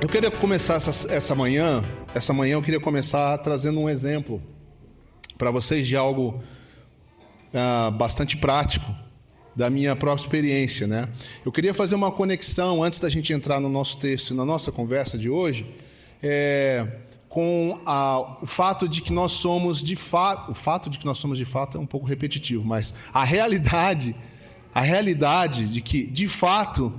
Eu queria começar essa manhã eu queria começar trazendo um exemplo para vocês de algo bastante prático, da minha própria experiência, né? Eu queria fazer uma conexão, antes da gente entrar no nosso texto, na nossa conversa de hoje, com o fato de que nós somos de fato... O fato de que nós somos de fato é um pouco repetitivo, mas a realidade de que, de fato,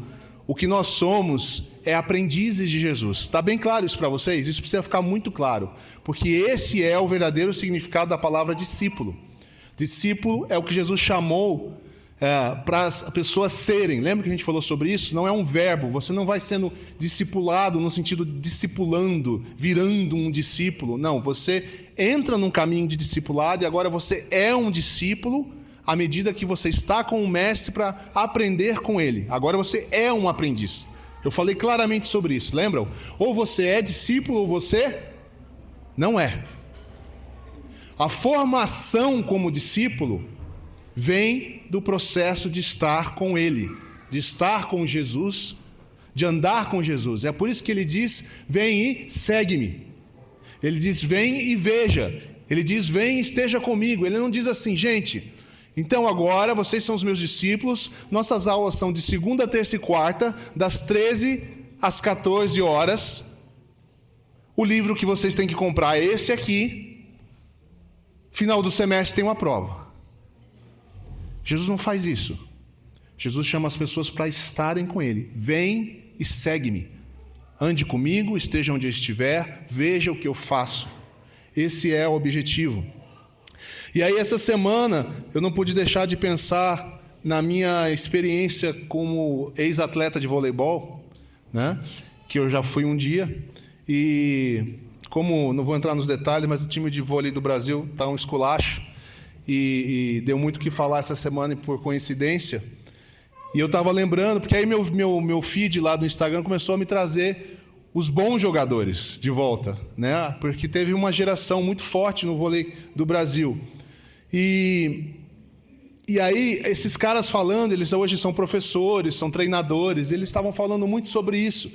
o que nós somos é aprendizes de Jesus. Está bem claro isso para vocês? Isso precisa ficar muito claro, porque esse é o verdadeiro significado da palavra discípulo. Discípulo é o que Jesus chamou para as pessoas serem. Lembra que a gente falou sobre isso? Não é um verbo. Você não vai sendo discipulado no sentido de discipulando, virando um discípulo. Não, você entra num caminho de discipulado e agora você é um discípulo à medida que você está com o mestre para aprender com ele. Agora você é um aprendiz. Eu falei claramente sobre isso, lembram? Ou você é discípulo ou você não é. A formação como discípulo vem do processo de estar com ele, de estar com Jesus, de andar com Jesus. É por isso que ele diz, vem e segue-me. Ele diz, vem e veja. Ele diz, vem e esteja comigo. Ele não diz assim, gente, então agora vocês são os meus discípulos, nossas aulas são de segunda, terça e quarta, das 13 às 14 horas. O livro que vocês têm que comprar é esse aqui. Final do semestre tem uma prova. Jesus não faz isso. Jesus chama as pessoas para estarem com ele. Vem e segue-me. Ande comigo, esteja onde eu estiver, veja o que eu faço. Esse é o objetivo. E aí essa semana eu não pude deixar de pensar na minha experiência como ex-atleta de voleibol, né? Que eu já fui um dia. E como, não vou entrar nos detalhes, mas o time de vôlei do Brasil está um esculacho. E deu muito o que falar essa semana por coincidência. E eu estava lembrando, porque aí meu feed lá do Instagram começou a me trazer os bons jogadores de volta, né? Porque teve uma geração muito forte no vôlei do Brasil. E aí, esses caras falando, eles hoje são professores, são treinadores, eles estavam falando muito sobre isso.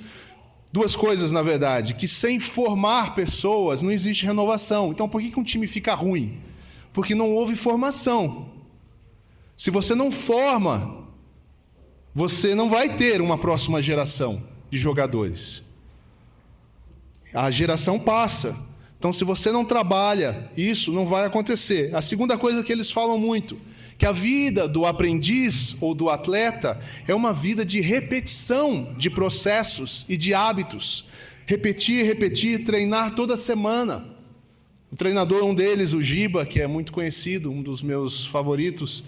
Duas coisas, na verdade, que sem formar pessoas não existe renovação. Então, por que um time fica ruim? Porque não houve formação. Se você não forma, você não vai ter uma próxima geração de jogadores. A geração passa. Então, se você não trabalha, isso não vai acontecer. A segunda coisa que eles falam muito, que a vida do aprendiz ou do atleta é uma vida de repetição de processos e de hábitos. Repetir, treinar toda semana. O treinador, um deles, o Giba, que é muito conhecido, um dos meus favoritos,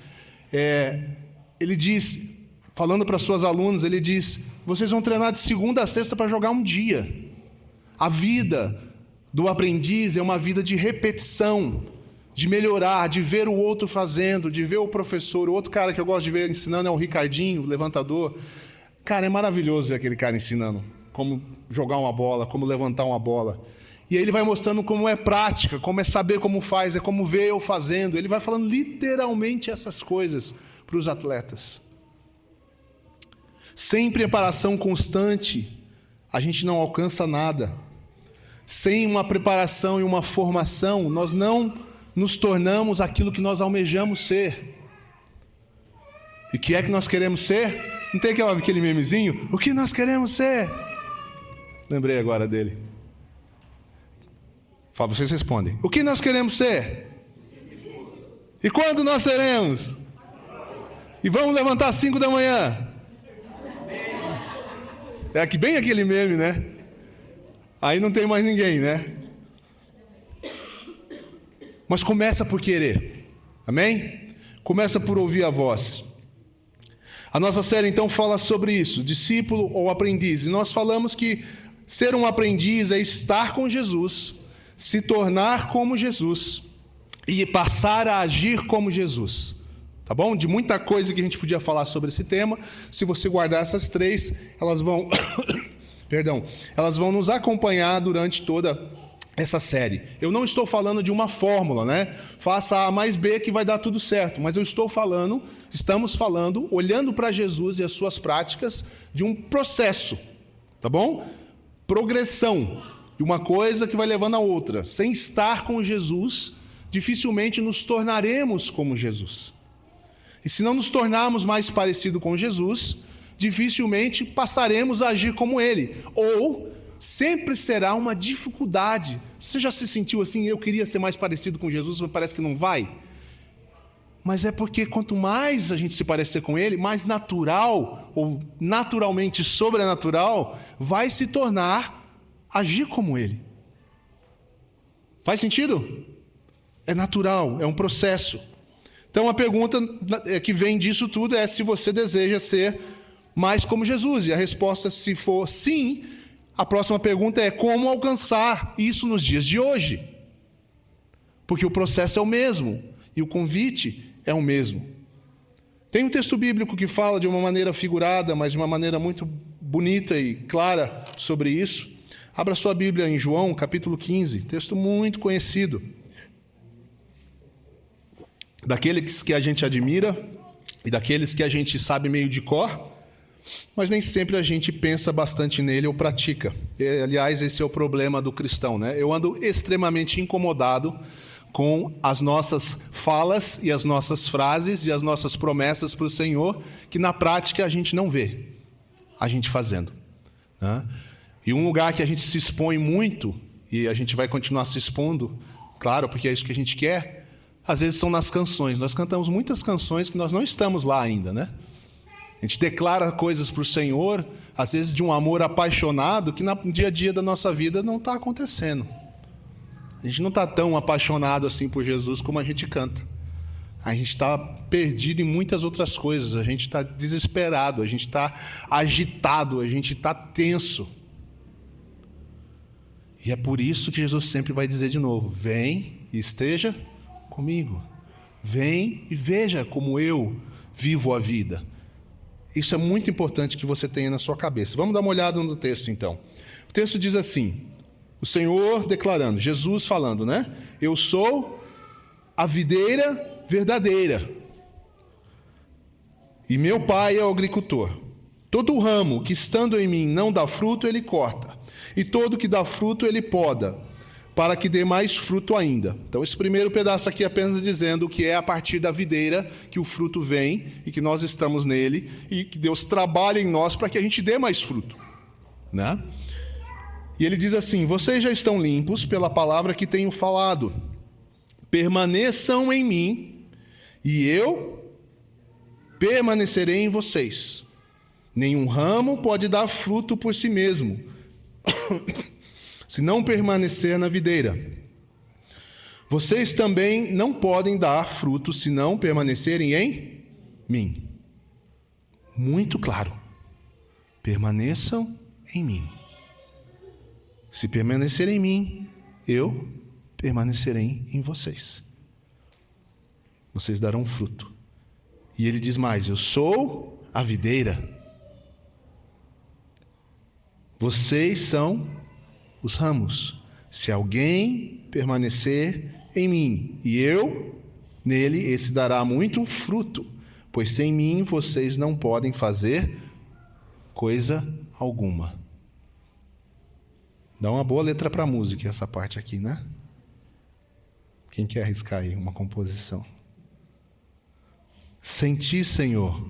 ele diz, falando para suas alunas, ele diz, vocês vão treinar de segunda a sexta para jogar um dia. A vida do aprendiz é uma vida de repetição, de melhorar, de ver o outro fazendo, de ver o professor. O outro cara que eu gosto de ver ensinando é o Ricardinho, o levantador. Cara, é maravilhoso ver aquele cara ensinando como jogar uma bola, como levantar uma bola. E aí ele vai mostrando como é prática, como é saber como faz, é como ver eu fazendo. Ele vai falando literalmente essas coisas para os atletas. Sem preparação constante, a gente não alcança nada. Sem uma preparação e uma formação, nós não nos tornamos aquilo que nós almejamos ser. E o que é que nós queremos ser? Não tem aquele memezinho? O que nós queremos ser? Lembrei agora dele. Vocês respondem. O que nós queremos ser? E quando nós seremos? E vamos levantar às 5 da manhã? É bem aquele meme, né? Aí não tem mais ninguém, né? Mas começa por querer. Amém? Começa por ouvir a voz. A nossa série então fala sobre isso, discípulo ou aprendiz. E nós falamos que ser um aprendiz é estar com Jesus, se tornar como Jesus e passar a agir como Jesus. Tá bom? De muita coisa que a gente podia falar sobre esse tema, se você guardar essas três, elas vão elas vão nos acompanhar durante toda essa série. Eu não estou falando de uma fórmula, né? Faça A mais B que vai dar tudo certo, mas estamos falando, olhando para Jesus e as suas práticas, de um processo, tá bom? progressão, e uma coisa que vai levando a outra. Sem estar com Jesus, dificilmente nos tornaremos como Jesus. E se não nos tornarmos mais parecidos com Jesus, dificilmente passaremos a agir como Ele. Ou sempre será uma dificuldade. Você já se sentiu assim, eu queria ser mais parecido com Jesus, mas parece que não vai? Mas é porque quanto mais a gente se parecer com Ele, mais natural, ou naturalmente sobrenatural, vai se tornar agir como Ele. Faz sentido? É natural, é um processo. Então a pergunta que vem disso tudo é se você deseja ser mais como Jesus. E a resposta, se for sim, a próxima pergunta é como alcançar isso nos dias de hoje. Porque o processo é o mesmo e o convite é o mesmo. Tem um texto bíblico que fala de uma maneira figurada, mas de uma maneira muito bonita e clara sobre isso. Abra sua Bíblia em João, capítulo 15, texto muito conhecido. Daqueles que a gente admira e daqueles que a gente sabe meio de cor, mas nem sempre a gente pensa bastante nele ou pratica. Aliás, esse é o problema do cristão, né? Eu ando extremamente incomodado com as nossas falas e as nossas frases e as nossas promessas para o Senhor, que na prática a gente não vê a gente fazendo, né? E um lugar que a gente se expõe muito, e a gente vai continuar se expondo, claro, porque é isso que a gente quer, às vezes são nas canções. Nós cantamos muitas canções que nós não estamos lá ainda, né? A gente declara coisas para o Senhor, às vezes de um amor apaixonado, que no dia a dia da nossa vida não está acontecendo. A gente não está tão apaixonado assim por Jesus como a gente canta. A gente está perdido em muitas outras coisas, a gente está desesperado, a gente está agitado, a gente está tenso. E é por isso que Jesus sempre vai dizer de novo: vem e esteja comigo. Vem e veja como eu vivo a vida. Isso é muito importante que você tenha na sua cabeça. Vamos dar uma olhada no texto, então. O texto diz assim, o Senhor declarando, Jesus falando, né? Eu sou a videira verdadeira e meu Pai é o agricultor. Todo ramo que estando em mim não dá fruto, ele corta, e todo que dá fruto, ele poda, para que dê mais fruto ainda. Então esse primeiro pedaço aqui é apenas dizendo que é a partir da videira que o fruto vem e que nós estamos nele e que Deus trabalha em nós para que a gente dê mais fruto, né? E ele diz assim, vocês já estão limpos pela palavra que tenho falado. Permaneçam em mim e eu permanecerei em vocês. Nenhum ramo pode dar fruto por si mesmo, se não permanecer na videira. Vocês também não podem dar fruto se não permanecerem em mim. Muito claro. Permaneçam em mim. Se permanecerem em mim, eu permanecerei em vocês. Vocês darão fruto. E ele diz mais, eu sou a videira. Vocês são os ramos. Se alguém permanecer em mim e eu nele, esse dará muito fruto, pois sem mim vocês não podem fazer coisa alguma. Dá uma boa letra para a música essa parte aqui, né? Quem quer arriscar aí uma composição? Sem ti, Senhor,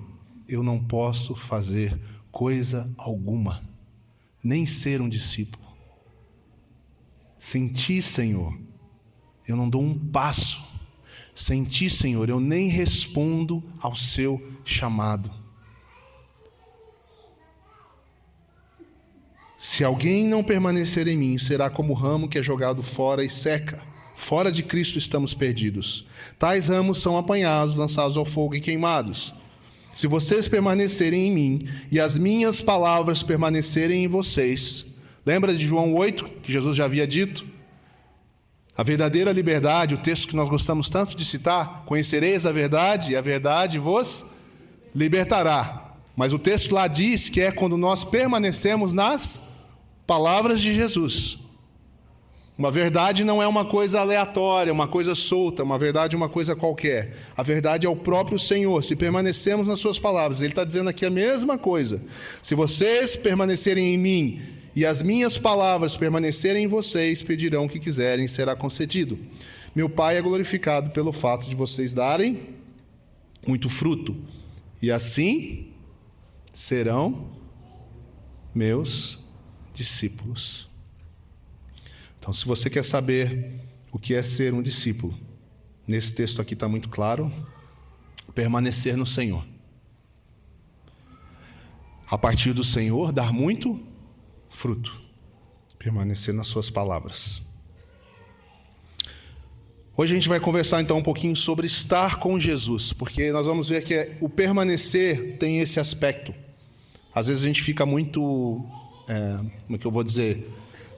eu não posso fazer coisa alguma, nem ser um discípulo. Sem ti, Senhor, eu não dou um passo. Sem ti, Senhor, eu nem respondo ao seu chamado. Se alguém não permanecer em mim, será como o ramo que é jogado fora e seca. Fora de Cristo estamos perdidos. Tais ramos são apanhados, lançados ao fogo e queimados. Se vocês permanecerem em mim e as minhas palavras permanecerem em vocês, lembra de João 8, que Jesus já havia dito? A verdadeira liberdade, o texto que nós gostamos tanto de citar, conhecereis a verdade e a verdade vos libertará. Mas o texto lá diz que é quando nós permanecemos nas palavras de Jesus. Uma verdade não é uma coisa aleatória, uma coisa solta, uma verdade é uma coisa qualquer. A verdade é o próprio Senhor. Se permanecemos nas suas palavras, Ele está dizendo aqui a mesma coisa. Se vocês permanecerem em mim e as minhas palavras permanecerem em vocês, pedirão o que quiserem, será concedido. Meu Pai é glorificado pelo fato de vocês darem muito fruto, e assim serão meus discípulos. Então, se você quer saber o que é ser um discípulo, nesse texto aqui está muito claro: permanecer no Senhor. A partir do Senhor, dar muito fruto. Permanecer nas suas palavras. Hoje a gente vai conversar então um pouquinho sobre estar com Jesus, porque nós vamos ver que o permanecer tem esse aspecto. Às vezes a gente fica muito, como é que eu vou dizer,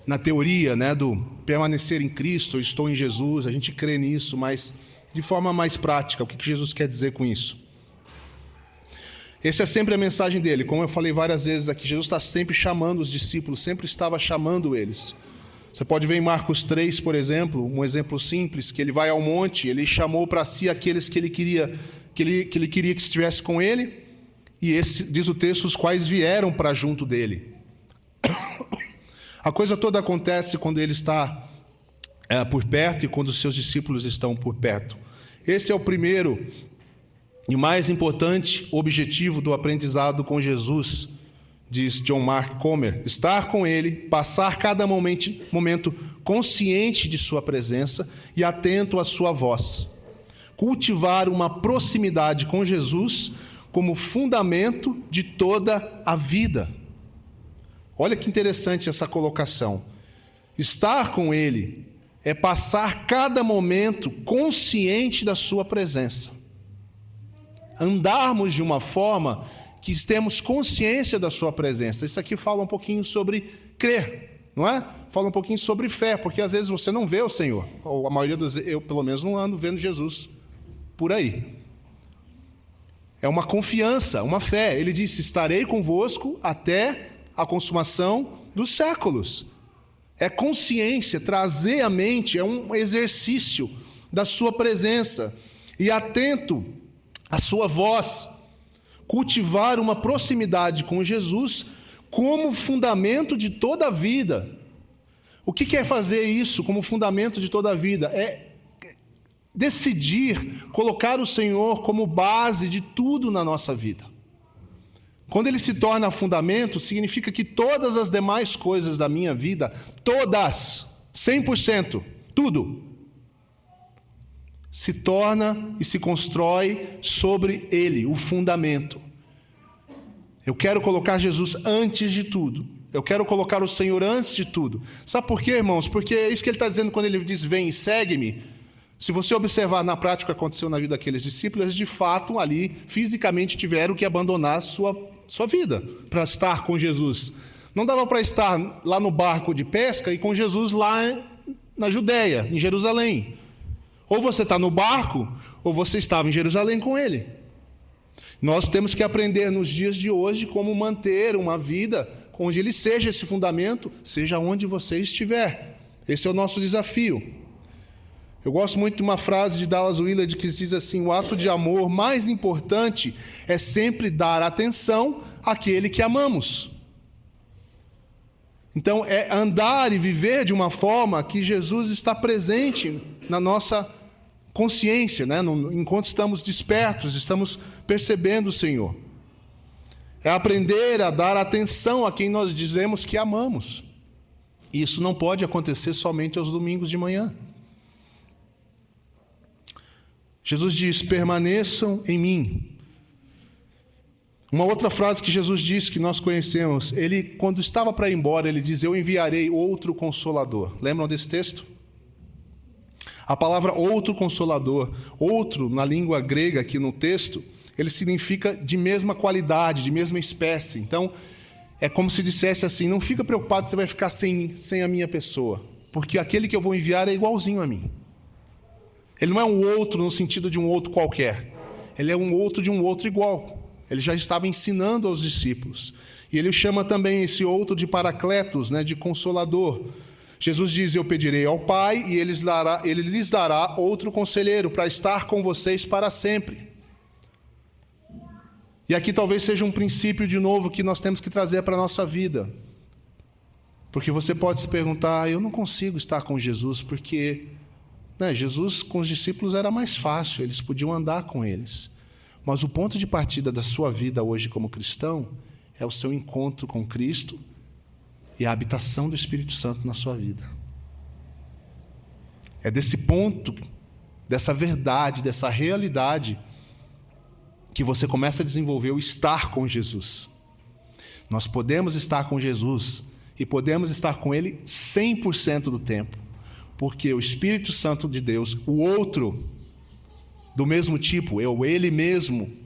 na teoria, né, do permanecer em Cristo, eu estou em Jesus, a gente crê nisso, mas de forma mais prática, o que Jesus quer dizer com isso? Essa é sempre a mensagem dele. Como eu falei várias vezes aqui, Jesus está sempre chamando os discípulos, sempre estava chamando eles. Você pode ver em Marcos 3, por exemplo, um exemplo simples, que ele vai ao monte, ele chamou para si aqueles que ele queria que estivesse com ele, e esse, diz o texto, os quais vieram para junto dele. A coisa toda acontece quando ele está por perto e quando os seus discípulos estão por perto. Esse é o primeiro e mais importante objetivo do aprendizado com Jesus, diz John Mark Comer: estar com ele, passar cada momento consciente de sua presença e atento à sua voz. Cultivar uma proximidade com Jesus como fundamento de toda a vida. Olha que interessante essa colocação. Estar com ele é passar cada momento consciente da sua presença. Andarmos de uma forma que temos consciência da sua presença. Isso aqui fala um pouquinho sobre crer, não é? Fala um pouquinho sobre fé, porque às vezes você não vê o Senhor, ou a maioria das vezes, eu pelo menos não ando vendo Jesus por aí. É uma confiança, uma fé. Ele disse: estarei convosco até a consumação dos séculos. É consciência, trazer à mente, é um exercício da sua presença. E atento à sua voz, cultivar uma proximidade com Jesus como fundamento de toda a vida. O que quer fazer isso como fundamento de toda a vida? É decidir colocar o Senhor como base de tudo na nossa vida. Quando ele se torna fundamento, significa que todas as demais coisas da minha vida, todas, 100%, tudo, se torna e se constrói sobre ele, o fundamento. Eu quero colocar Jesus antes de tudo. Eu quero colocar o Senhor antes de tudo. Sabe por quê, irmãos? Porque é isso que ele está dizendo quando ele diz: vem e segue-me. Se você observar na prática o que aconteceu na vida daqueles discípulos, eles de fato ali, fisicamente, tiveram que abandonar sua vida para estar com Jesus. Não dava para estar lá no barco de pesca e com Jesus lá na Judéia, em Jerusalém. Ou você está no barco, ou você estava em Jerusalém com ele. Nós temos que aprender nos dias de hoje como manter uma vida onde ele seja esse fundamento, seja onde você estiver. Esse é o nosso desafio. Eu gosto muito de uma frase de Dallas Willard que diz assim: o ato de amor mais importante é sempre dar atenção àquele que amamos. Então, é andar e viver de uma forma que Jesus está presente na nossa consciência, né? Enquanto estamos despertos, estamos percebendo o Senhor. É aprender a dar atenção a quem nós dizemos que amamos. E isso não pode acontecer somente aos domingos de manhã. Jesus diz: permaneçam em mim. Uma outra frase que Jesus disse, que nós conhecemos, ele, quando estava para ir embora, ele diz: eu enviarei outro Consolador. Lembram desse texto? A palavra outro Consolador, outro na língua grega aqui no texto, ele significa de mesma qualidade, de mesma espécie. Então, é como se dissesse assim: não fica preocupado que você vai ficar sem a minha pessoa, porque aquele que eu vou enviar é igualzinho a mim. Ele não é um outro no sentido de um outro qualquer. Ele é um outro de um outro igual. Ele já estava ensinando aos discípulos. E ele chama também esse outro de Paracletos, né, de Consolador. Jesus diz: eu pedirei ao Pai e ele lhes dará outro conselheiro para estar com vocês para sempre. E aqui talvez seja um princípio de novo que nós temos que trazer para a nossa vida. Porque você pode se perguntar, eu não consigo estar com Jesus porque Jesus com os discípulos era mais fácil, eles podiam andar com eles. Mas o ponto de partida da sua vida hoje como cristão é o seu encontro com Cristo e a habitação do Espírito Santo na sua vida. É desse ponto, dessa verdade, dessa realidade, que você começa a desenvolver o estar com Jesus. Nós podemos estar com Jesus e podemos estar com Ele 100% do tempo, porque o Espírito Santo de Deus, o outro, do mesmo tipo, Ele mesmo,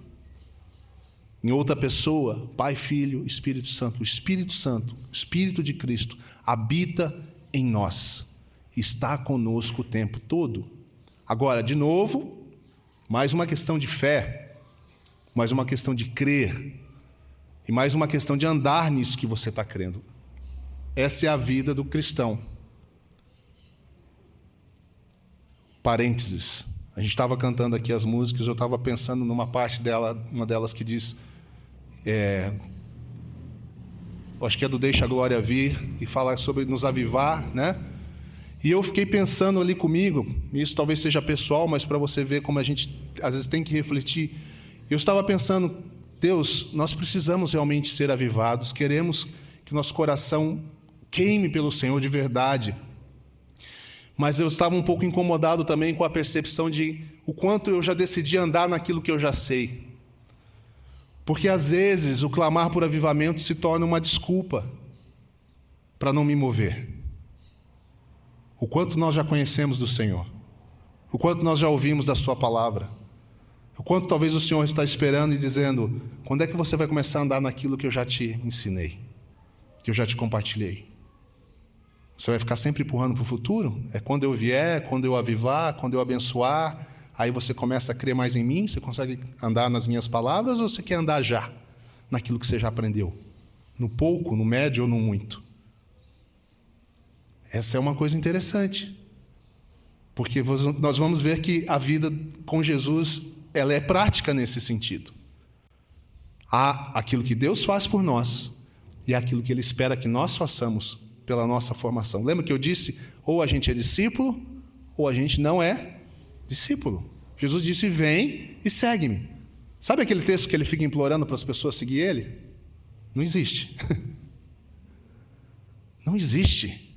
em outra pessoa, Pai, Filho, Espírito Santo, o Espírito de Cristo, habita em nós, está conosco o tempo todo. Agora, de novo, mais uma questão de fé, mais uma questão de crer, e mais uma questão de andar nisso que você está crendo. Essa é a vida do cristão. Parênteses. A gente estava cantando aqui as músicas, eu estava pensando numa parte dela, uma delas que diz, acho que é do Deixa a Glória Vir, e fala sobre nos avivar, né? E eu fiquei pensando ali comigo, isso talvez seja pessoal, mas para você ver como a gente às vezes tem que refletir. Eu estava pensando, Deus, nós precisamos realmente ser avivados, queremos que nosso coração queime pelo Senhor de verdade. Mas eu estava um pouco incomodado também com a percepção de o quanto eu já decidi andar naquilo que eu já sei. Porque às vezes o clamar por avivamento se torna uma desculpa para não me mover. O quanto nós já conhecemos do Senhor, o quanto nós já ouvimos da Sua palavra, o quanto talvez o Senhor está esperando e dizendo, quando é que você vai começar a andar naquilo que eu já te ensinei, que eu já te compartilhei? Você vai ficar sempre empurrando para o futuro? É quando eu vier, quando eu avivar, quando eu abençoar, aí você começa a crer mais em mim, você consegue andar nas minhas palavras, ou você quer andar já naquilo que você já aprendeu? No pouco, no médio ou no muito? Essa é uma coisa interessante, porque nós vamos ver que a vida com Jesus, ela é prática nesse sentido. Há aquilo que Deus faz por nós e aquilo que Ele espera que nós façamos pela nossa formação. Lembra que eu disse, ou a gente é discípulo, ou a gente não é discípulo. Jesus disse, vem e segue-me. Sabe aquele texto que Ele fica implorando para as pessoas seguir Ele? Não existe. Não existe.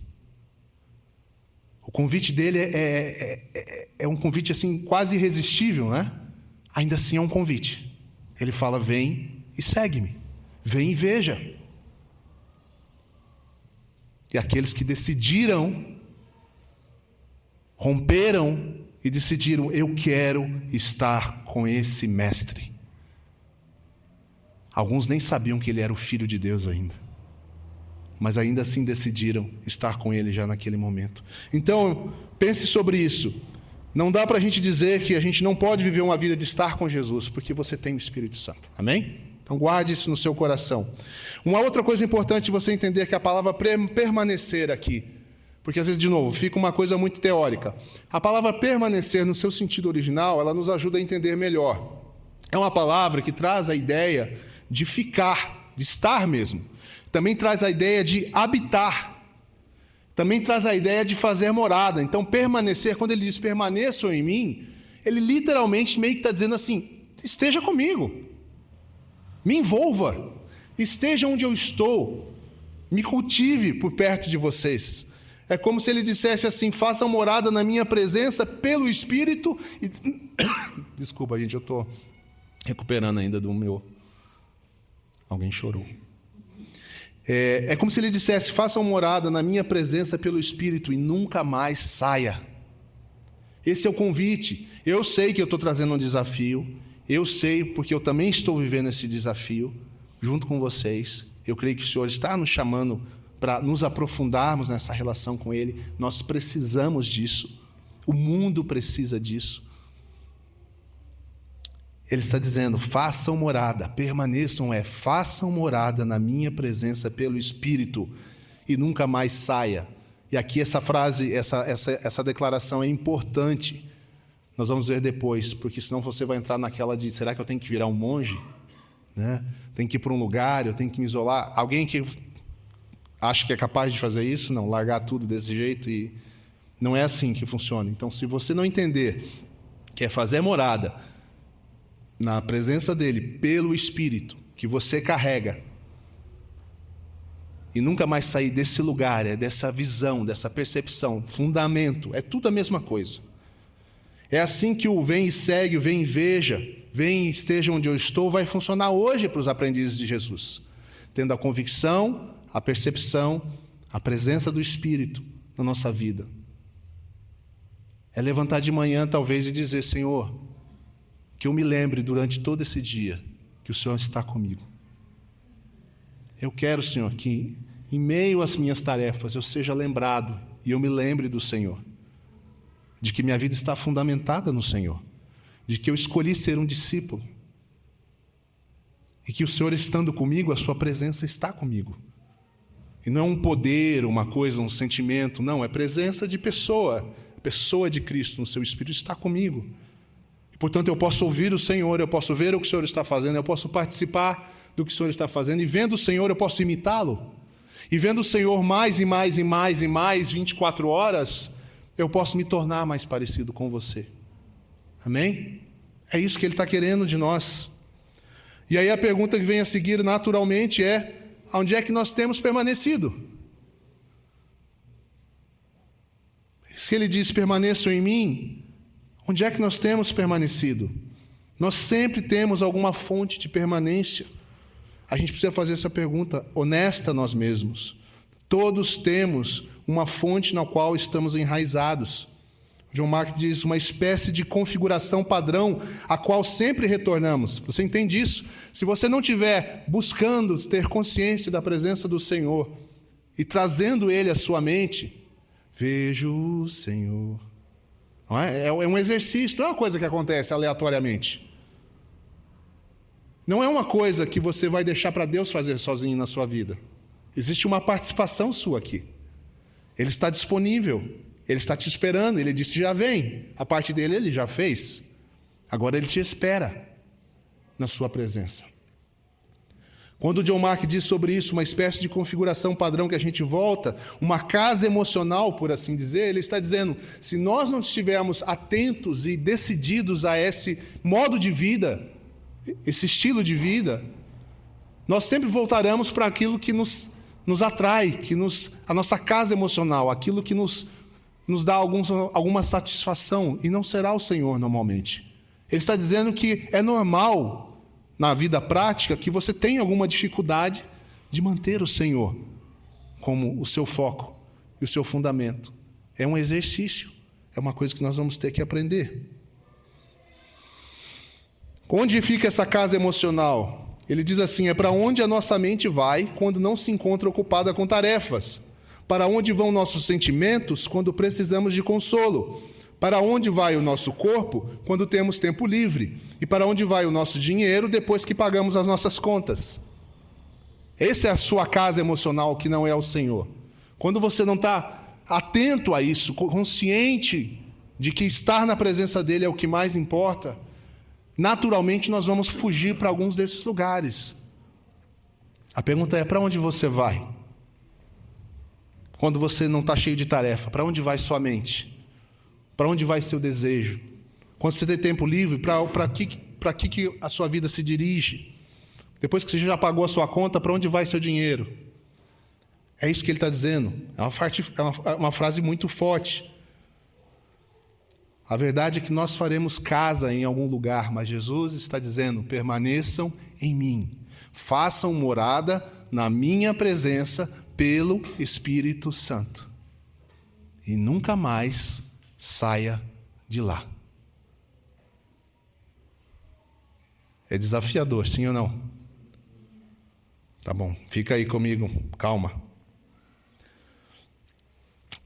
O convite dele é um convite assim quase irresistível, né? Ainda assim é um convite. Ele fala, vem e segue-me. Vem e veja. E aqueles que decidiram, romperam e decidiram, eu quero estar com esse mestre. Alguns nem sabiam que ele era o Filho de Deus ainda. Mas ainda assim decidiram estar com ele já naquele momento. Então, pense sobre isso. Não dá para a gente dizer que a gente não pode viver uma vida de estar com Jesus, porque você tem o Espírito Santo. Amém? Então guarde isso no seu coração. Uma outra coisa importante você entender é que a palavra permanecer aqui, porque às vezes, de novo, fica uma coisa muito teórica. A palavra permanecer, no seu sentido original, ela nos ajuda a entender melhor. É uma palavra que traz a ideia de ficar, de estar mesmo. Também traz a ideia de habitar. Também traz a ideia de fazer morada. Então, permanecer, quando ele diz permaneçam em mim, ele literalmente meio que está dizendo assim, esteja comigo. Me envolva. Esteja onde eu estou. Me cultive por perto de vocês. É como se ele dissesse assim, façam morada na minha presença pelo Espírito. E... Desculpa, gente, eu estou recuperando ainda do meu... Alguém chorou. É como se ele dissesse, façam morada na minha presença pelo Espírito e nunca mais saia. Esse é o convite. Eu sei que eu estou trazendo um desafio. Eu sei porque eu também estou vivendo esse desafio junto com vocês. Eu creio que o Senhor está nos chamando para nos aprofundarmos nessa relação com Ele. Nós precisamos disso. O mundo precisa disso. Ele está dizendo, façam morada, permaneçam, façam morada na minha presença pelo Espírito e nunca mais saia. E aqui essa frase, essa declaração é importante. Nós vamos ver depois, porque senão você vai entrar naquela de, será que eu tenho que virar um monge? Né? Tem que ir para um lugar, eu tenho que me isolar. Alguém que acha que é capaz de fazer isso? Não, largar tudo desse jeito, e não é assim que funciona. Então, se você não entender que é fazer morada na presença dele pelo Espírito que você carrega, e nunca mais sair desse lugar, dessa visão, dessa percepção, fundamento, é tudo a mesma coisa. É assim que o vem e segue, o vem e veja, vem e esteja onde eu estou, vai funcionar hoje para os aprendizes de Jesus, tendo a convicção, a percepção, a presença do Espírito na nossa vida. É levantar de manhã, talvez, e dizer: Senhor, que eu me lembre durante todo esse dia que o Senhor está comigo. Eu quero, Senhor, que em meio às minhas tarefas eu seja lembrado e eu me lembre do Senhor, de que minha vida está fundamentada no Senhor, de que eu escolhi ser um discípulo e que o Senhor estando comigo, a sua presença está comigo. E não é um poder, uma coisa, um sentimento, não, é presença de pessoa, a pessoa de Cristo no seu Espírito está comigo. E, portanto, eu posso ouvir o Senhor, eu posso ver o que o Senhor está fazendo, eu posso participar do que o Senhor está fazendo, e vendo o Senhor eu posso imitá-lo. E vendo o Senhor mais e mais e mais e mais, 24 horas, eu posso me tornar mais parecido com você. Amém? É isso que Ele está querendo de nós. E aí a pergunta que vem a seguir naturalmente é: onde é que nós temos permanecido? Se Ele diz: permaneçam em mim, onde é que nós temos permanecido? Nós sempre temos alguma fonte de permanência. A gente precisa fazer essa pergunta honesta a nós mesmos. Todos temos uma fonte na qual estamos enraizados. John Mark diz: uma espécie de configuração padrão a qual sempre retornamos. Você entende isso? Se você não estiver buscando ter consciência da presença do Senhor e trazendo Ele à sua mente, vejo o Senhor. Não é? É um exercício, não é uma coisa que acontece aleatoriamente. Não é uma coisa que você vai deixar para Deus fazer sozinho na sua vida. Existe uma participação sua aqui. Ele está disponível, Ele está te esperando, Ele disse: já vem. A parte dele Ele já fez. Agora Ele te espera na sua presença. Quando o John Mark diz sobre isso, uma espécie de configuração padrão que a gente volta, uma casa emocional, por assim dizer, ele está dizendo: se nós não estivermos atentos e decididos a esse modo de vida, esse estilo de vida, nós sempre voltaremos para aquilo que nos atrai, a nossa casa emocional, aquilo que nos dá alguma satisfação, e não será o Senhor normalmente. Ele está dizendo que é normal, na vida prática, que você tenha alguma dificuldade de manter o Senhor como o seu foco e o seu fundamento. É um exercício, é uma coisa que nós vamos ter que aprender. Onde fica essa casa emocional? Ele diz assim: é para onde a nossa mente vai quando não se encontra ocupada com tarefas. Para onde vão nossos sentimentos quando precisamos de consolo? Para onde vai o nosso corpo quando temos tempo livre? E para onde vai o nosso dinheiro depois que pagamos as nossas contas? Essa é a sua casa emocional, que não é o Senhor. Quando você não está atento a isso, consciente de que estar na presença dEle é o que mais importa, naturalmente nós vamos fugir para alguns desses lugares. A pergunta é: para onde você vai? Quando você não está cheio de tarefa, para onde vai sua mente? Para onde vai seu desejo? Quando você tem tempo livre, para que a sua vida se dirige? Depois que você já pagou a sua conta, para onde vai seu dinheiro? É isso que ele está dizendo. É uma frase muito forte. A verdade é que nós faremos casa em algum lugar, mas Jesus está dizendo: permaneçam em mim, façam morada na minha presença pelo Espírito Santo, e nunca mais saia de lá. É desafiador, sim ou não? Tá bom, fica aí comigo, calma.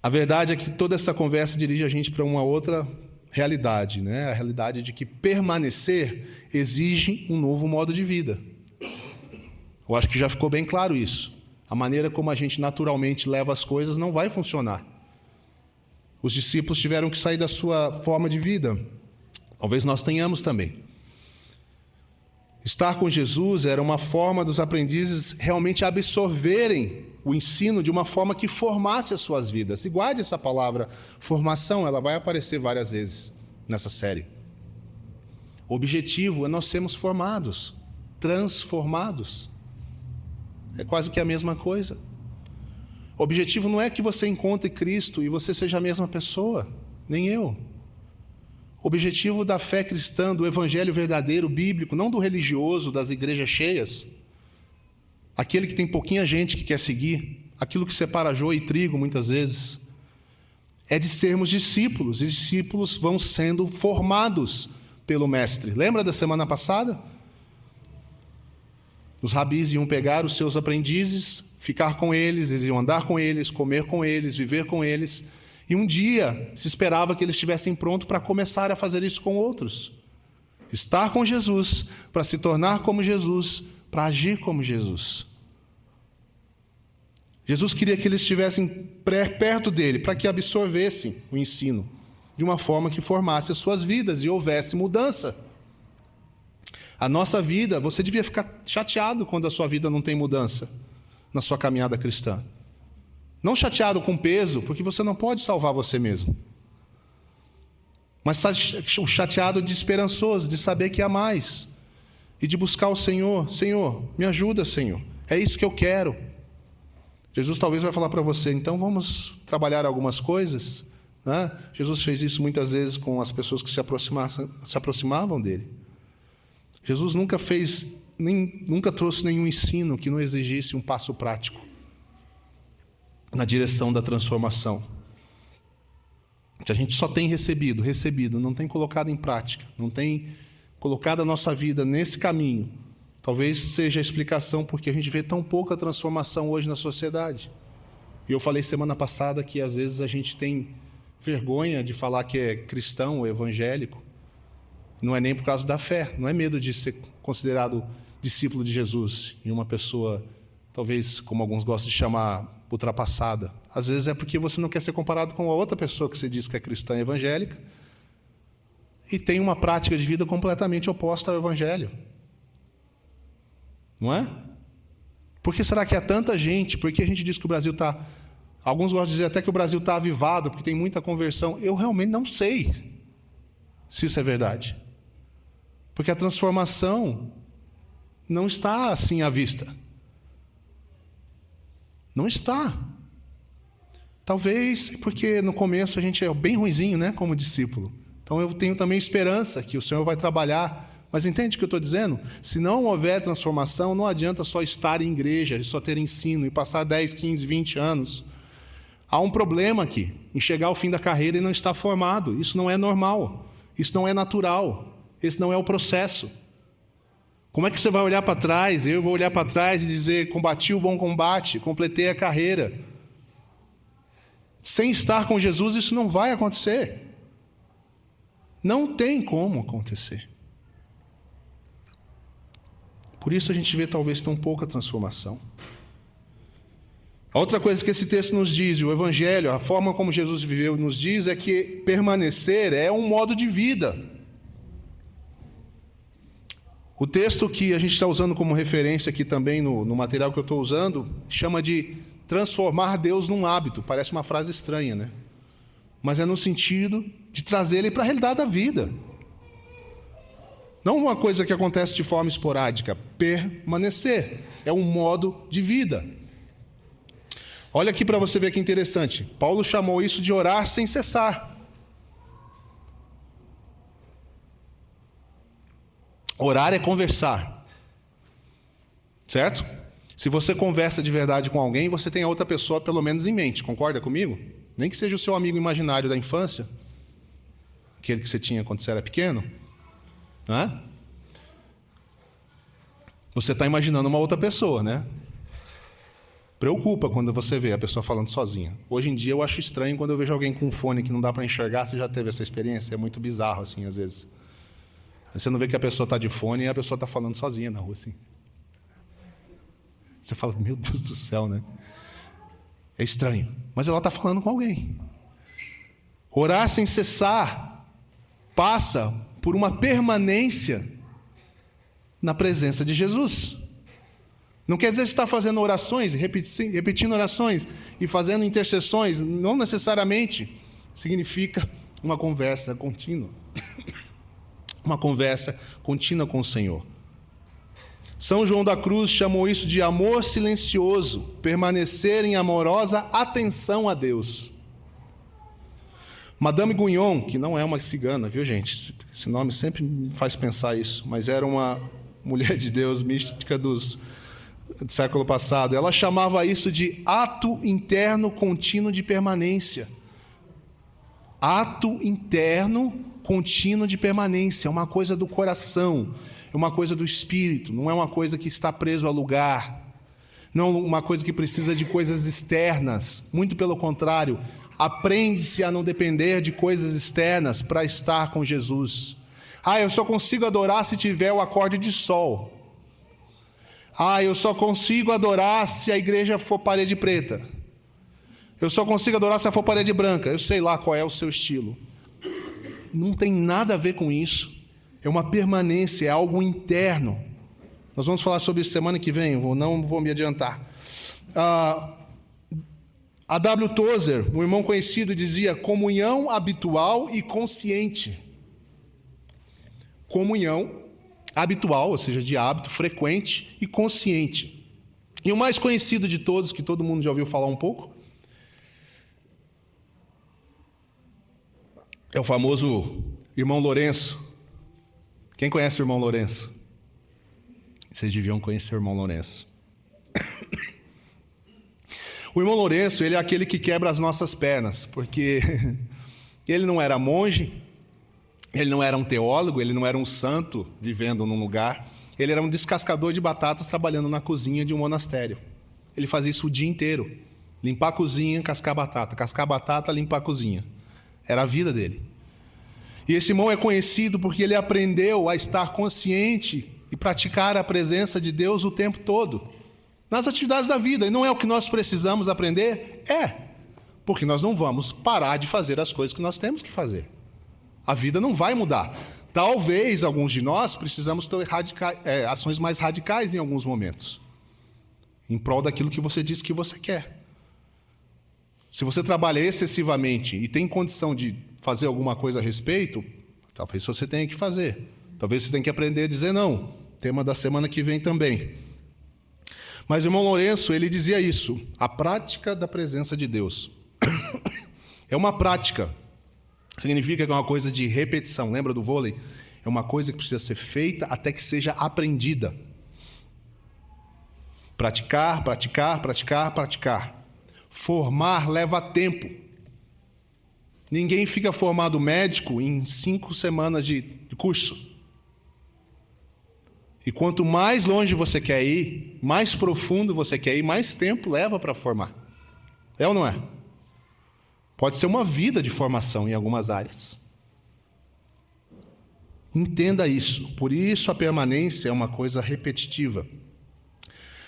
A verdade é que toda essa conversa dirige a gente para uma outra realidade, né? A realidade de que permanecer exige um novo modo de vida. Eu acho que já ficou bem claro isso. A maneira como a gente naturalmente leva as coisas não vai funcionar. Os discípulos tiveram que sair da sua forma de vida. Talvez nós tenhamos também. Estar com Jesus era uma forma dos aprendizes realmente absorverem o ensino de uma forma que formasse as suas vidas. E guarde essa palavra formação, ela vai aparecer várias vezes nessa série. O objetivo é nós sermos formados, transformados. É quase que a mesma coisa. O objetivo não é que você encontre Cristo e você seja a mesma pessoa, nem eu. O objetivo da fé cristã, do evangelho verdadeiro, bíblico, não do religioso, das igrejas cheias, aquele que tem pouquinha gente que quer seguir, aquilo que separa joio e trigo muitas vezes, é de sermos discípulos, e discípulos vão sendo formados pelo Mestre. Lembra da semana passada? Os rabis iam pegar os seus aprendizes, ficar com eles, eles iam andar com eles, comer com eles, viver com eles, e um dia se esperava que eles estivessem prontos para começar a fazer isso com outros. Estar com Jesus, para se tornar como Jesus, para agir como Jesus. Jesus queria que eles estivessem perto dele, para que absorvessem o ensino, de uma forma que formasse as suas vidas e houvesse mudança. A nossa vida, você devia ficar chateado quando a sua vida não tem mudança na sua caminhada cristã. Não chateado com peso, porque você não pode salvar você mesmo. Mas chateado de esperançoso, de saber que há mais. E de buscar o Senhor. Senhor, me ajuda, Senhor. É isso que eu quero. Jesus talvez vai falar para você, então vamos trabalhar algumas coisas. Né? Jesus fez isso muitas vezes com as pessoas que se aproximavam dele. Jesus nunca trouxe nenhum ensino que não exigisse um passo prático na direção da transformação. A gente só tem recebido, não tem colocado em prática, não tem colocado a nossa vida nesse caminho. Talvez seja a explicação porque a gente vê tão pouca transformação hoje na sociedade. E eu falei semana passada que às vezes a gente tem vergonha de falar que é cristão ou evangélico. Não é nem por causa da fé, não é medo de ser considerado discípulo de Jesus e uma pessoa, talvez, como alguns gostam de chamar, ultrapassada. Às vezes é porque você não quer ser comparado com a outra pessoa que você diz que é cristã e evangélica e tem uma prática de vida completamente oposta ao evangelho. Não é? Por que será que há tanta gente? Por que a gente diz que o Brasil está... Alguns gostam de dizer até que o Brasil está avivado, porque tem muita conversão. Eu realmente não sei se isso é verdade. Porque a transformação não está assim à vista. Não está. Talvez porque no começo a gente é bem ruinzinho, né, como discípulo. Então eu tenho também esperança que o Senhor vai trabalhar. Mas entende o que eu estou dizendo? Se não houver transformação, não adianta só estar em igreja, só ter ensino e passar 10, 15, 20 anos. Há um problema aqui, em chegar ao fim da carreira e não estar formado. Isso não é normal, isso não é natural, esse não é o processo. Como é que você vai olhar para trás? Eu vou olhar para trás e dizer, combati o bom combate, completei a carreira. Sem estar com Jesus, isso não vai acontecer. Não tem como acontecer. Por isso a gente vê talvez tão pouca transformação. A outra coisa que esse texto nos diz, o Evangelho, a forma como Jesus viveu nos diz, é que permanecer é um modo de vida. O texto que a gente está usando como referência aqui também no material que eu estou usando, chama de transformar Deus num hábito. Parece uma frase estranha, né? Mas é no sentido de trazer ele para a realidade da vida. Não uma coisa que acontece de forma esporádica. Permanecer é um modo de vida. Olha aqui para você ver que interessante. Paulo chamou isso de orar sem cessar. Orar é conversar. Certo? Se você conversa de verdade com alguém, você tem a outra pessoa pelo menos em mente. Concorda comigo? Nem que seja o seu amigo imaginário da infância. Aquele que você tinha quando você era pequeno. Né? Você está imaginando uma outra pessoa, né? Preocupa quando você vê a pessoa falando sozinha. Hoje em dia eu acho estranho quando eu vejo alguém com um fone que não dá para enxergar. Você já teve essa experiência? É muito bizarro, assim, às vezes. Você não vê que a pessoa está de fone e a pessoa está falando sozinha na rua, assim. Você fala, meu Deus do céu, né? É estranho. Mas ela está falando com alguém. Orar sem cessar passa por uma permanência na presença de Jesus. Não quer dizer que você está fazendo orações, repetindo orações e fazendo intercessões. Não necessariamente significa uma conversa contínua. Uma conversa contínua com o Senhor. São João da Cruz chamou isso de amor silencioso, permanecer em amorosa atenção a Deus. Madame Guyon, que não é uma cigana, viu, gente? Esse nome sempre me faz pensar isso, mas era uma mulher de Deus mística do século passado. Ela chamava isso de ato interno contínuo de permanência. Ato interno contínuo de permanência. É uma coisa do coração, é uma coisa do espírito, não é uma coisa que está preso a lugar. Não uma coisa que precisa de coisas externas. Muito pelo contrário, aprende-se a não depender de coisas externas para estar com Jesus. Eu só consigo adorar se tiver o acorde de sol. Eu só consigo adorar se a igreja for parede preta. Eu só consigo adorar se for parede branca. Eu sei lá qual é o seu estilo. Não tem nada a ver com isso. É uma permanência, é algo interno. Nós vamos falar sobre isso semana que vem, não vou me adiantar. A W. Tozer, um irmão conhecido, dizia comunhão habitual e consciente. Comunhão habitual, ou seja, de hábito, frequente e consciente. E o mais conhecido de todos, que todo mundo já ouviu falar um pouco, é o famoso irmão Lourenço. Quem conhece o irmão Lourenço? Vocês deviam conhecer o irmão Lourenço. O irmão Lourenço, ele é aquele que quebra as nossas pernas, porque ele não era monge, ele não era um teólogo, ele não era um santo vivendo num lugar, ele era um descascador de batatas trabalhando na cozinha de um monastério. Ele fazia isso o dia inteiro, limpar a cozinha, cascar batata, limpar a cozinha. Era a vida dele. E esse irmão é conhecido porque ele aprendeu a estar consciente e praticar a presença de Deus o tempo todo. Nas atividades da vida. E não é o que nós precisamos aprender? Porque nós não vamos parar de fazer as coisas que nós temos que fazer. A vida não vai mudar. Talvez alguns de nós precisamos ter ações mais radicais em alguns momentos, em prol daquilo que você disse que você quer. Se você trabalha excessivamente e tem condição de fazer alguma coisa a respeito, talvez você tenha que fazer. Talvez você tenha que aprender a dizer não. Tema da semana que vem também. Mas o irmão Lourenço, ele dizia isso, a prática da presença de Deus. É uma prática, significa que é uma coisa de repetição, lembra do vôlei? É uma coisa que precisa ser feita até que seja aprendida. Praticar, praticar, praticar, praticar. Formar leva tempo. Ninguém fica formado médico em 5 semanas de curso. E quanto mais longe você quer ir, mais profundo você quer ir, mais tempo leva para formar. É ou não é? Pode ser uma vida de formação em algumas áreas. Entenda isso. Por isso a permanência é uma coisa repetitiva.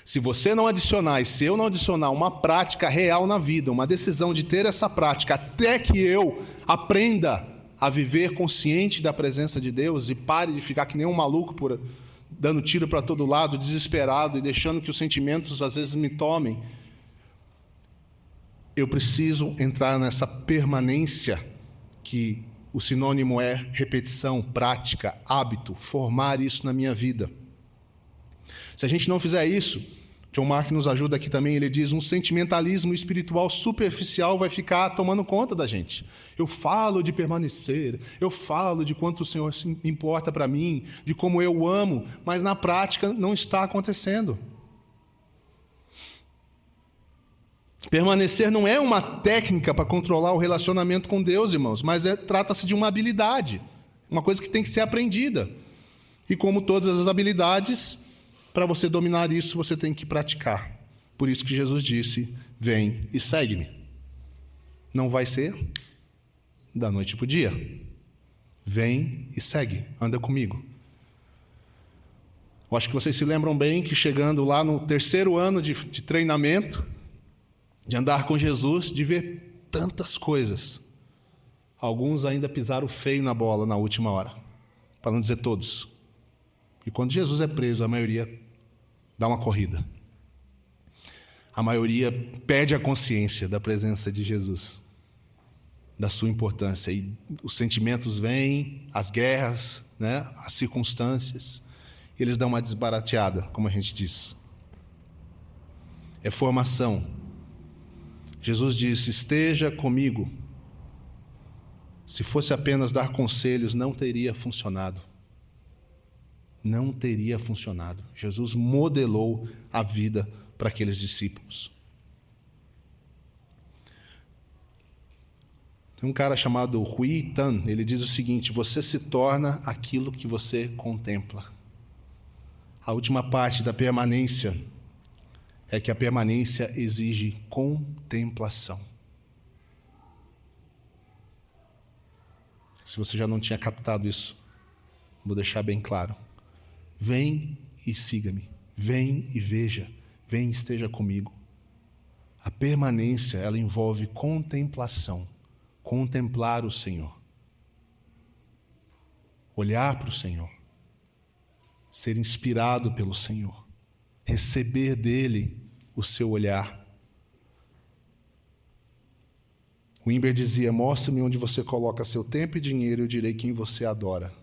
Se você não adicionar, e se eu não adicionar uma prática real na vida, uma decisão de ter essa prática, até que eu aprenda a viver consciente da presença de Deus e pare de ficar que nem um maluco dando tiro para todo lado, desesperado e deixando que os sentimentos às vezes me tomem, eu preciso entrar nessa permanência que o sinônimo é repetição, prática, hábito, formar isso na minha vida. Se a gente não fizer isso, John Mark nos ajuda aqui também, ele diz, um sentimentalismo espiritual superficial vai ficar tomando conta da gente. Eu falo de permanecer, eu falo de quanto o Senhor se importa para mim, de como eu o amo, mas na prática não está acontecendo. Permanecer não é uma técnica para controlar o relacionamento com Deus, irmãos, mas trata-se de uma habilidade, uma coisa que tem que ser aprendida. E como todas as habilidades, para você dominar isso, você tem que praticar. Por isso que Jesus disse, vem e segue-me. Não vai ser da noite para o dia. Vem e segue, anda comigo. Eu acho que vocês se lembram bem que chegando lá no 3º ano de treinamento, de andar com Jesus, de ver tantas coisas. Alguns ainda pisaram feio na bola na última hora, para não dizer todos. E quando Jesus é preso, a maioria dá uma corrida. a maioria perde a consciência da presença de Jesus, da sua importância. E os sentimentos vêm, as guerras, né, as circunstâncias, e eles dão uma desbarateada, como a gente diz. É formação. Jesus disse: esteja comigo. Se fosse apenas dar conselhos, não teria funcionado. Não teria funcionado. Jesus modelou a vida para aqueles discípulos. Tem um cara chamado Hui Tan, ele diz o seguinte: você se torna aquilo que você contempla. A última parte da permanência é que a permanência exige contemplação. Se você já não tinha captado isso, vou deixar bem claro. Vem e siga-me. Vem e veja. Vem e esteja comigo. A permanência, ela envolve contemplação. Contemplar o Senhor. Olhar para o Senhor. Ser inspirado pelo Senhor. Receber dele o seu olhar. Wimber dizia: mostre-me onde você coloca seu tempo e dinheiro, eu direi quem você adora.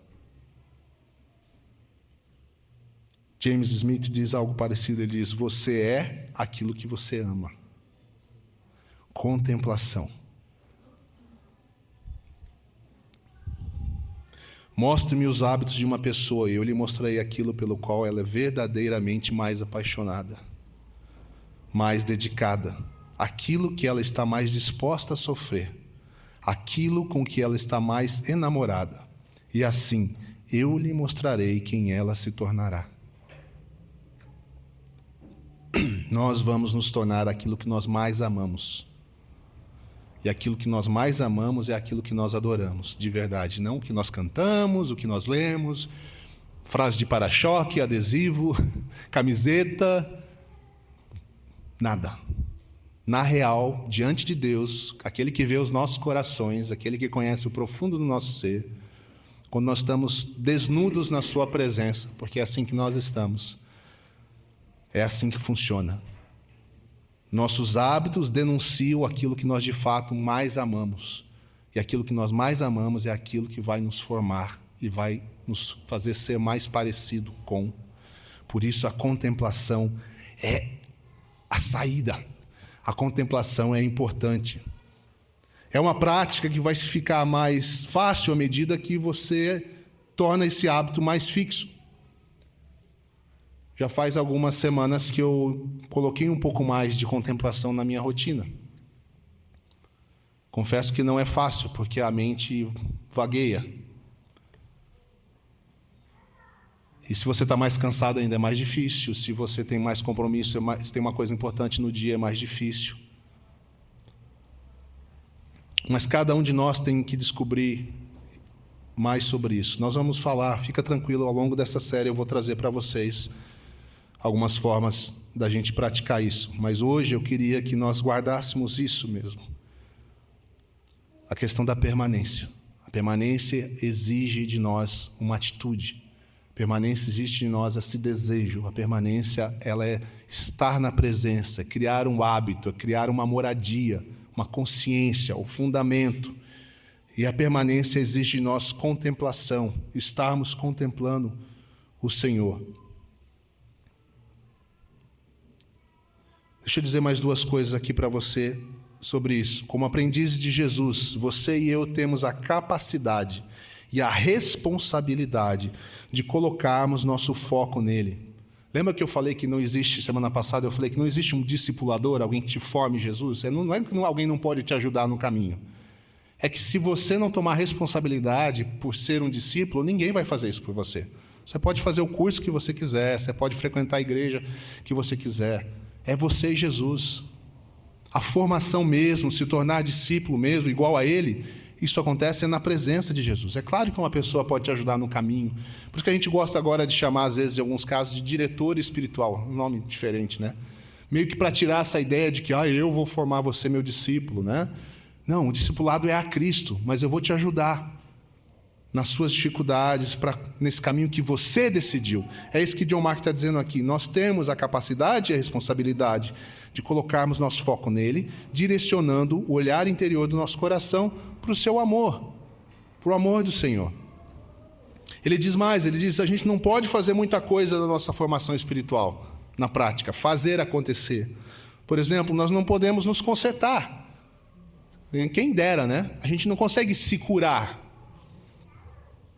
James Smith diz algo parecido, ele diz: você é aquilo que você ama. Contemplação. Mostre-me os hábitos de uma pessoa e eu lhe mostrarei aquilo pelo qual ela é verdadeiramente mais apaixonada, mais dedicada, aquilo que ela está mais disposta a sofrer, aquilo com que ela está mais enamorada. E assim, eu lhe mostrarei quem ela se tornará. Nós vamos nos tornar aquilo que nós mais amamos. E aquilo que nós mais amamos é aquilo que nós adoramos, de verdade. Não o que nós cantamos, o que nós lemos, frase de para-choque, adesivo, camiseta, nada. Na real, diante de Deus, aquele que vê os nossos corações, aquele que conhece o profundo do nosso ser, quando nós estamos desnudos na sua presença, porque é assim que nós estamos, é assim que funciona. Nossos hábitos denunciam aquilo que nós de fato mais amamos. E aquilo que nós mais amamos é aquilo que vai nos formar e vai nos fazer ser mais parecido com. Por isso a contemplação é a saída. A contemplação é importante. É uma prática que vai se ficar mais fácil à medida que você torna esse hábito mais fixo. Já faz algumas semanas que eu coloquei um pouco mais de contemplação na minha rotina. Confesso que não é fácil, porque a mente vagueia. E se você está mais cansado ainda é mais difícil. Se você tem mais compromisso, se tem uma coisa importante no dia, é mais difícil. Mas cada um de nós tem que descobrir mais sobre isso. Nós vamos falar, fica tranquilo, ao longo dessa série eu vou trazer para vocês algumas formas da gente praticar isso. Mas hoje eu queria que nós guardássemos isso mesmo. A questão da permanência. A permanência exige de nós uma atitude. A permanência exige de nós esse desejo. A permanência, ela é estar na presença, criar um hábito, criar uma moradia, uma consciência, o fundamento. E a permanência exige de nós contemplação, estarmos contemplando o Senhor. Deixa eu dizer mais duas coisas aqui para você sobre isso. Como aprendizes de Jesus, você e eu temos a capacidade e a responsabilidade de colocarmos nosso foco nele. Lembra que eu falei que não existe, semana passada eu falei que não existe um discipulador, alguém que te forme Jesus? Não é que alguém não pode te ajudar no caminho. É que se você não tomar responsabilidade por ser um discípulo, ninguém vai fazer isso por você. Você pode fazer o curso que você quiser, você pode frequentar a igreja que você quiser. É você e Jesus. A formação mesmo, se tornar discípulo mesmo, igual a Ele, isso acontece na presença de Jesus. É claro que uma pessoa pode te ajudar no caminho. Por isso que a gente gosta agora de chamar, às vezes, em alguns casos, de diretor espiritual. Um nome diferente, né? Meio que para tirar essa ideia de que eu vou formar você, meu discípulo, né? Não, o discipulado é a Cristo, mas eu vou te ajudar. nas suas dificuldades, nesse caminho que você decidiu. É isso que John Mark está dizendo aqui. Nós temos a capacidade e a responsabilidade de colocarmos nosso foco nele, direcionando o olhar interior do nosso coração para o seu amor, para o amor do Senhor. Ele diz mais, ele diz, a gente não pode fazer muita coisa na nossa formação espiritual, na prática, fazer acontecer. Por exemplo, nós não podemos nos consertar. Quem dera, né? A gente não consegue se curar.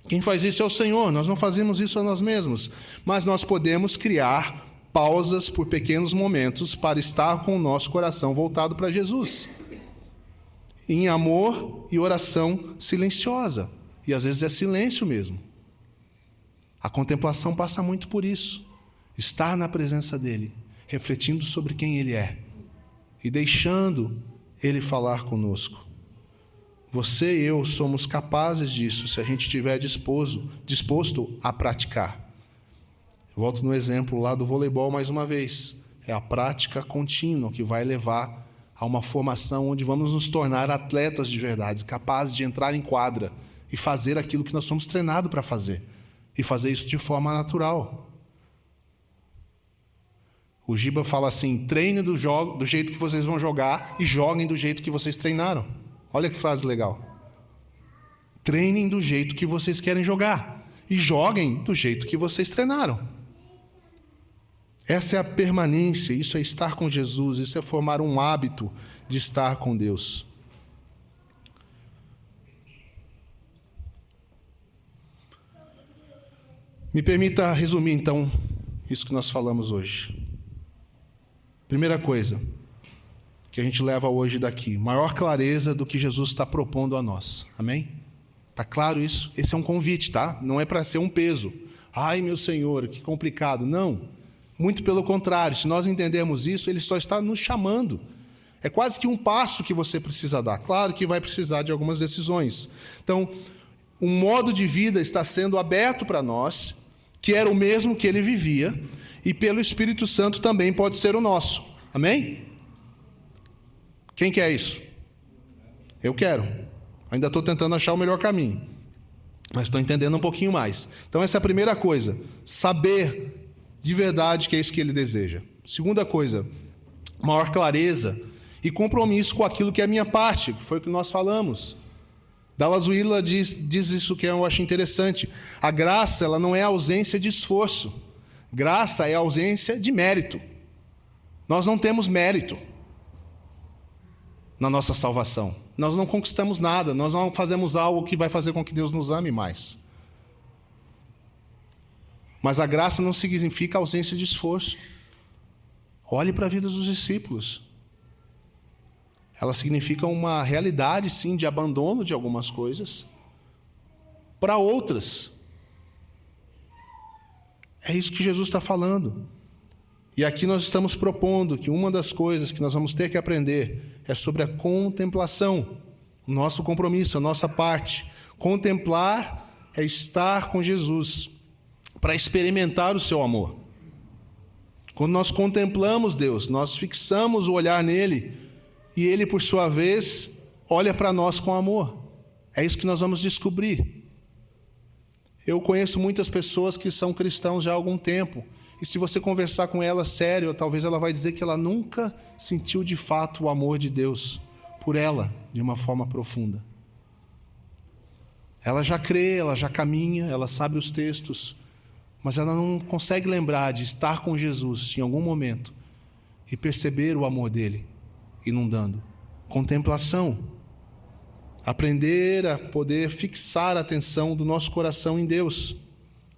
Quem faz isso é o Senhor, nós não fazemos isso a nós mesmos. Mas nós podemos criar pausas por pequenos momentos para estar com o nosso coração voltado para Jesus. Em amor e oração silenciosa. E às vezes é silêncio mesmo. A contemplação passa muito por isso. Estar na presença dEle, refletindo sobre quem Ele é. E deixando Ele falar conosco. Você e eu somos capazes disso se a gente estiver disposto a praticar. Volto no exemplo lá do voleibol mais uma vez. É a prática contínua que vai levar a uma formação onde vamos nos tornar atletas de verdade, capazes de entrar em quadra e fazer aquilo que nós somos treinados para fazer. E fazer isso de forma natural. O Giba fala assim, treine do jeito que vocês vão jogar e joguem do jeito que vocês treinaram. Olha que frase legal. Treinem do jeito que vocês querem jogar e joguem do jeito que vocês treinaram. Essa é a permanência, isso é estar com Jesus, isso é formar um hábito de estar com Deus. Me permita resumir, então, isso que nós falamos hoje. Primeira coisa que a gente leva hoje daqui, maior clareza do que Jesus está propondo a nós. Amém? Está claro isso? Esse é um convite, tá? Não é para ser um peso. Ai, meu Senhor, que complicado. Não. Muito pelo contrário, se nós entendermos isso, Ele só está nos chamando. É quase que um passo que você precisa dar. Claro que vai precisar de algumas decisões. Então, um modo de vida está sendo aberto para nós, que era o mesmo que Ele vivia, e pelo Espírito Santo também pode ser o nosso. Amém? Quem quer isso? Eu quero. Ainda estou tentando achar o melhor caminho. Mas estou entendendo um pouquinho mais. Então essa é a primeira coisa. Saber de verdade que é isso que Ele deseja. Segunda coisa, maior clareza e compromisso com aquilo que é a minha parte, que foi o que nós falamos. Dallas Willard diz isso que eu acho interessante. A graça, ela não é ausência de esforço. Graça é ausência de mérito. Nós não temos mérito na nossa salvação. Nós não conquistamos nada, nós não fazemos algo que vai fazer com que Deus nos ame mais. Mas a graça não significa ausência de esforço. Olhe para a vida dos discípulos. Ela significa uma realidade, sim, de abandono de algumas coisas para outras. É isso que Jesus está falando. E aqui nós estamos propondo que uma das coisas que nós vamos ter que aprender é sobre a contemplação, o nosso compromisso, a nossa parte. Contemplar é estar com Jesus para experimentar o seu amor. Quando nós contemplamos Deus, nós fixamos o olhar nele e Ele, por sua vez, olha para nós com amor. É isso que nós vamos descobrir. Eu conheço muitas pessoas que são cristãos já há algum tempo. E se você conversar com ela sério, talvez ela vai dizer que ela nunca sentiu de fato o amor de Deus por ela, de uma forma profunda. Ela já crê, ela já caminha, ela sabe os textos, mas ela não consegue lembrar de estar com Jesus em algum momento e perceber o amor dele inundando. Contemplação. Aprender a poder fixar a atenção do nosso coração em Deus.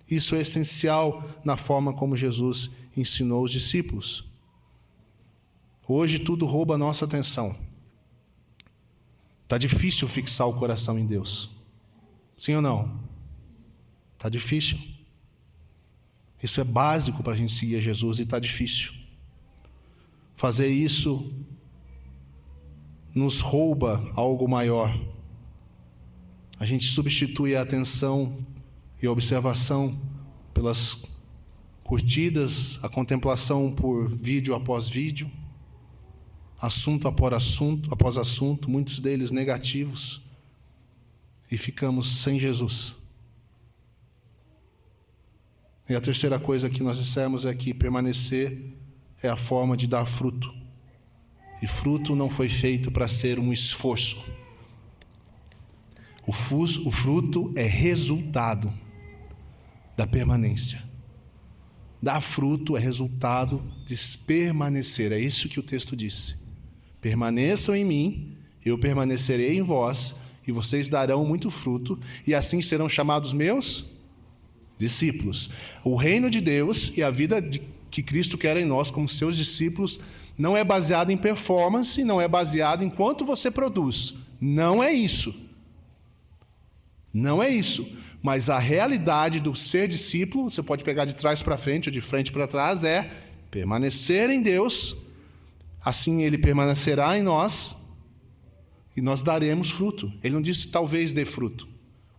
Isso é essencial na forma como Jesus ensinou os discípulos. Hoje tudo rouba a nossa atenção. Está difícil fixar o coração em Deus. Sim ou não? Está difícil. Isso é básico para a gente seguir a Jesus e está difícil. Fazer isso nos rouba algo maior. A gente substitui a atenção e a observação pelas curtidas, a contemplação por vídeo após vídeo, assunto após assunto, muitos deles negativos, e ficamos sem Jesus. E a terceira coisa que nós dissemos é que permanecer é a forma de dar fruto. E fruto não foi feito para ser um esforço. O fruto é resultado da permanência. Dar fruto é resultado de permanecer. É isso que o texto disse. Permaneçam em mim, eu permanecerei em vós, e vocês darão muito fruto, e assim serão chamados meus discípulos. O reino de Deus e a vida que Cristo quer em nós como seus discípulos não é baseado em performance, não é baseado em quanto você produz. Não é isso. Não é isso. Mas a realidade do ser discípulo, você pode pegar de trás para frente ou de frente para trás, é permanecer em Deus, assim Ele permanecerá em nós e nós daremos fruto. Ele não disse talvez dê fruto.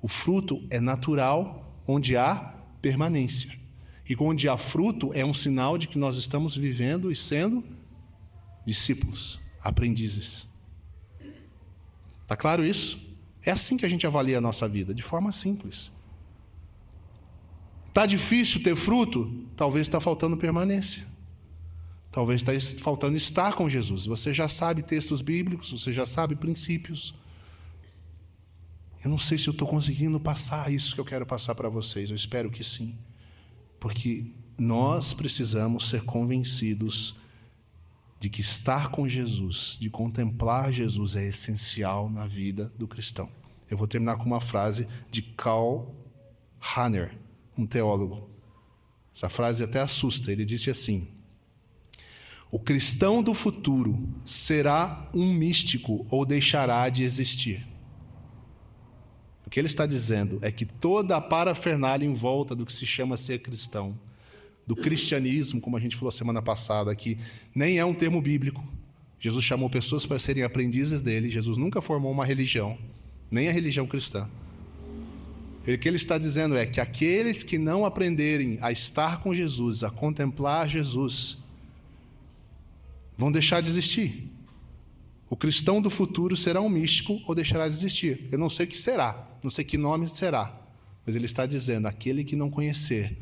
O fruto é natural onde há permanência. E onde há fruto é um sinal de que nós estamos vivendo e sendo discípulos, aprendizes. Está claro isso? É assim que a gente avalia a nossa vida, de forma simples. Está difícil ter fruto? Talvez está faltando permanência. Talvez está faltando estar com Jesus. Você já sabe textos bíblicos, você já sabe princípios. Eu não sei se eu estou conseguindo passar isso que eu quero passar para vocês. Eu espero que sim. Porque nós precisamos ser convencidos de que estar com Jesus, de contemplar Jesus é essencial na vida do cristão. Eu vou terminar com uma frase de Karl Rahner, um teólogo. Essa frase até assusta. Ele disse assim: o cristão do futuro será um místico ou deixará de existir. O que ele está dizendo é que toda a parafernália em volta do que se chama ser cristão, do cristianismo, como a gente falou semana passada, que nem é um termo bíblico. Jesus chamou pessoas para serem aprendizes dele. Jesus nunca formou uma religião, nem a religião cristã. O que ele está dizendo é que aqueles que não aprenderem a estar com Jesus, a contemplar Jesus, vão deixar de existir. O cristão do futuro será um místico ou deixará de existir. Eu não sei o que será, não sei que nome será, mas ele está dizendo, aquele que não conhecer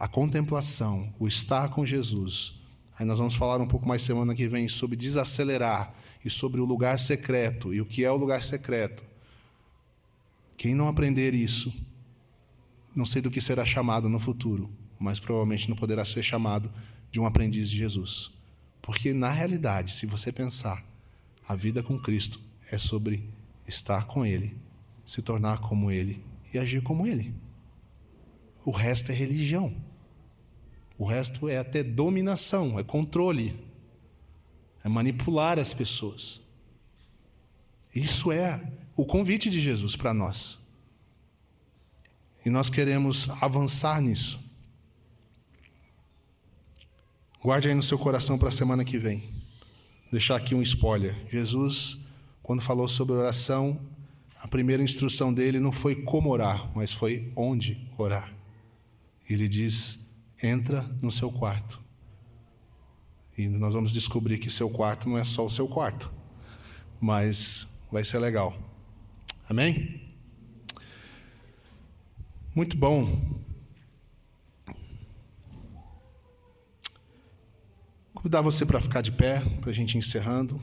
a contemplação, o estar com Jesus. Aí nós vamos falar um pouco mais semana que vem sobre desacelerar e sobre o lugar secreto e o que é o lugar secreto. Quem não aprender isso, não sei do que será chamado no futuro, mas provavelmente não poderá ser chamado de um aprendiz de Jesus. Porque na realidade, se você pensar, a vida com Cristo é sobre estar com Ele, se tornar como Ele e agir como Ele. O resto é religião. O resto é até dominação, é controle, é manipular as pessoas. Isso é o convite de Jesus para nós. E nós queremos avançar nisso. Guarde aí no seu coração para a semana que vem. Vou deixar aqui um spoiler. Jesus, quando falou sobre oração, a primeira instrução dele não foi como orar, mas foi onde orar. Ele diz: entra no seu quarto. E nós vamos descobrir que seu quarto não é só o seu quarto, mas vai ser legal. Amém? Muito bom. Convidar você para ficar de pé, para a gente ir encerrando.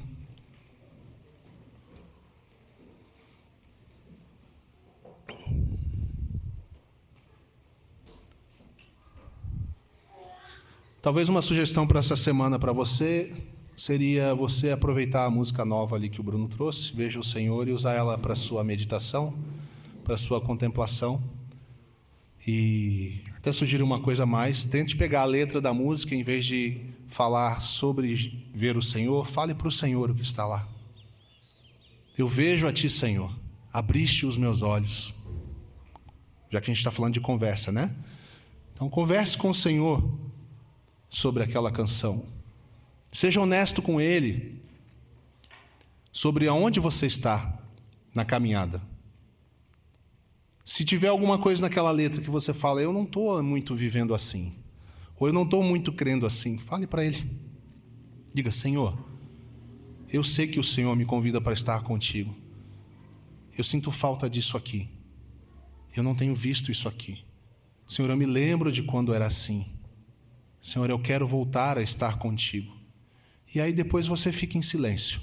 Talvez uma sugestão para essa semana para você seria você aproveitar a música nova ali que o Bruno trouxe, Veja o Senhor, e usar ela para a sua meditação, para a sua contemplação. E até sugerir uma coisa a mais, tente pegar a letra da música, em vez de falar sobre ver o Senhor, fale para o Senhor o que está lá. Eu vejo a Ti, Senhor, abriste os meus olhos. Já que a gente está falando de conversa, né? Então converse com o Senhor sobre aquela canção. Seja honesto com Ele sobre aonde você está na caminhada. Se tiver alguma coisa naquela letra que você fala, eu não estou muito vivendo assim, ou eu não estou muito crendo assim, fale para Ele. Diga: Senhor, eu sei que o Senhor me convida para estar contigo. Eu sinto falta disso aqui. Eu não tenho visto isso aqui. Senhor, eu me lembro de quando era assim. Senhor, eu quero voltar a estar contigo. E aí depois você fica em silêncio.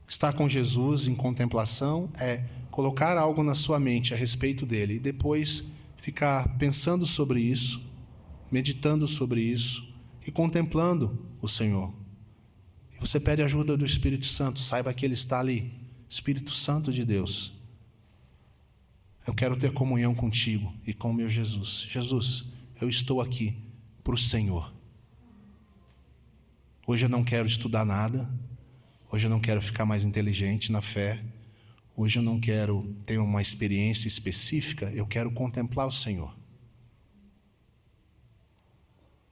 Estar com Jesus em contemplação é colocar algo na sua mente a respeito dele e depois ficar pensando sobre isso, meditando sobre isso e contemplando o Senhor. E você pede ajuda do Espírito Santo, saiba que ele está ali, Espírito Santo de Deus. Eu quero ter comunhão contigo e com o meu Jesus. Jesus, eu estou aqui para o Senhor. Hoje eu não quero estudar nada. Hoje eu não quero ficar mais inteligente na fé. Hoje eu não quero ter uma experiência específica. Eu quero contemplar o Senhor.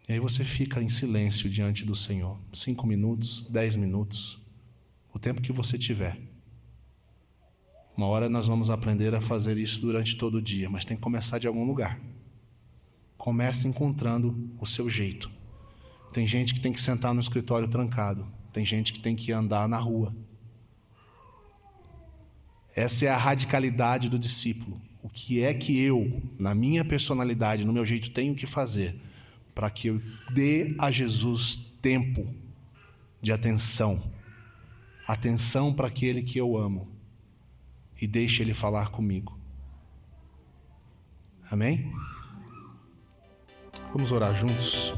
E aí você fica em silêncio diante do Senhor. 5 minutos, 10 minutos. O tempo que você tiver. Uma hora nós vamos aprender a fazer isso durante todo o dia, mas tem que começar de algum lugar. Comece encontrando o seu jeito. Tem gente que tem que sentar no escritório trancado. Tem gente que tem que andar na rua. Essa é a radicalidade do discípulo. O que é que eu, na minha personalidade, no meu jeito, tenho que fazer para que eu dê a Jesus tempo de atenção. Atenção para aquele que eu amo. E deixe ele falar comigo. Amém? Vamos orar juntos.